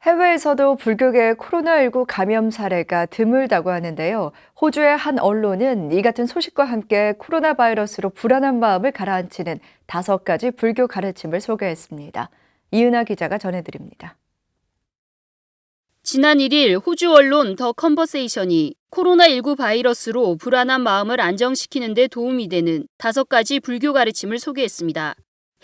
해외에서도 불교계 코로나19 감염 사례가 드물다고 하는데요. 호주의 한 언론은 이 같은 소식과 함께 코로나 바이러스로 불안한 마음을 가라앉히는 5가지 불교 가르침을 소개했습니다. 이은하 기자가 전해드립니다. 지난 1일 호주 언론 더 컨버세이션이 코로나19 바이러스로 불안한 마음을 안정시키는 데 도움이 되는 5가지 불교 가르침을 소개했습니다.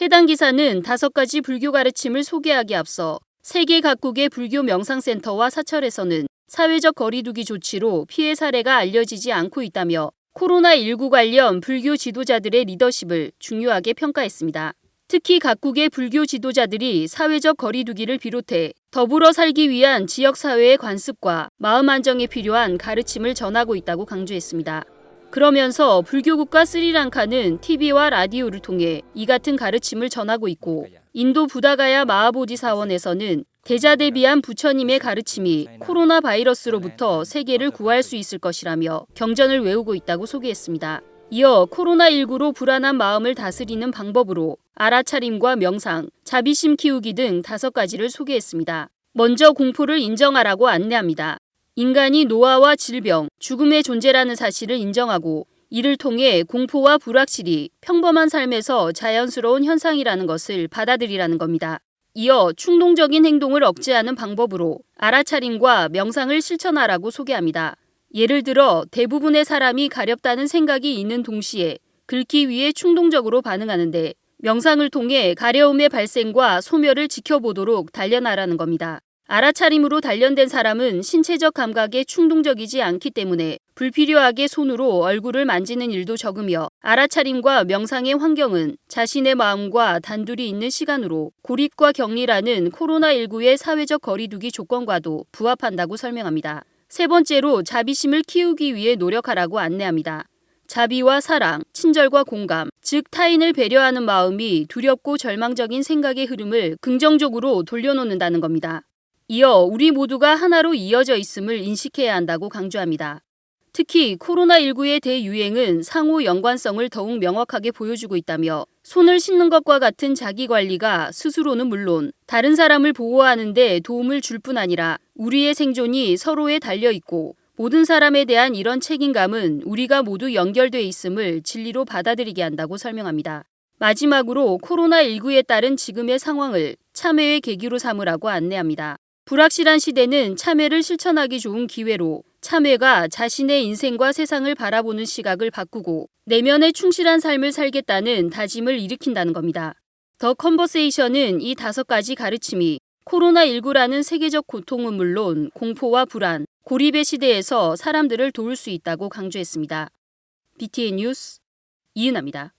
해당 기사는 5가지 불교 가르침을 소개하기 앞서 세계 각국의 불교 명상센터와 사찰에서는 사회적 거리두기 조치로 피해 사례가 알려지지 않고 있다며 코로나19 관련 불교 지도자들의 리더십을 중요하게 평가했습니다. 특히 각국의 불교 지도자들이 사회적 거리두기를 비롯해 더불어 살기 위한 지역사회의 관습과 마음 안정에 필요한 가르침을 전하고 있다고 강조했습니다. 그러면서 불교국가 스리랑카는 TV와 라디오를 통해 이 같은 가르침을 전하고 있고 인도 부다가야 마하보디 사원에서는 대자대비한 부처님의 가르침이 코로나 바이러스로부터 세계를 구할 수 있을 것이라며 경전을 외우고 있다고 소개했습니다. 이어 코로나19로 불안한 마음을 다스리는 방법으로 알아차림과 명상, 자비심 키우기 등 5가지를 소개했습니다. 먼저 공포를 인정하라고 안내합니다. 인간이 노화와 질병, 죽음의 존재라는 사실을 인정하고 이를 통해 공포와 불확실이 평범한 삶에서 자연스러운 현상이라는 것을 받아들이라는 겁니다. 이어 충동적인 행동을 억제하는 방법으로 알아차림과 명상을 실천하라고 소개합니다. 예를 들어 대부분의 사람이 가렵다는 생각이 있는 동시에 긁기 위해 충동적으로 반응하는데 명상을 통해 가려움의 발생과 소멸을 지켜보도록 단련하라는 겁니다. 알아차림으로 단련된 사람은 신체적 감각에 충동적이지 않기 때문에 불필요하게 손으로 얼굴을 만지는 일도 적으며 알아차림과 명상의 환경은 자신의 마음과 단둘이 있는 시간으로 고립과 격리라는 코로나19의 사회적 거리두기 조건과도 부합한다고 설명합니다. 세 번째로 자비심을 키우기 위해 노력하라고 안내합니다. 자비와 사랑, 친절과 공감, 즉 타인을 배려하는 마음이 두렵고 절망적인 생각의 흐름을 긍정적으로 돌려놓는다는 겁니다. 이어 우리 모두가 하나로 이어져 있음을 인식해야 한다고 강조합니다. 특히 코로나19의 대유행은 상호 연관성을 더욱 명확하게 보여주고 있다며 손을 씻는 것과 같은 자기관리가 스스로는 물론 다른 사람을 보호하는 데 도움을 줄 뿐 아니라 우리의 생존이 서로에 달려있고 모든 사람에 대한 이런 책임감은 우리가 모두 연결돼 있음을 진리로 받아들이게 한다고 설명합니다. 마지막으로 코로나19에 따른 지금의 상황을 참회의 계기로 삼으라고 안내합니다. 불확실한 시대는 참회를 실천하기 좋은 기회로 참회가 자신의 인생과 세상을 바라보는 시각을 바꾸고 내면에 충실한 삶을 살겠다는 다짐을 일으킨다는 겁니다. 더 컨버세이션은 이 5가지 가르침이 코로나19라는 세계적 고통은 물론 공포와 불안, 고립의 시대에서 사람들을 도울 수 있다고 강조했습니다. BTN 뉴스 이은하입니다.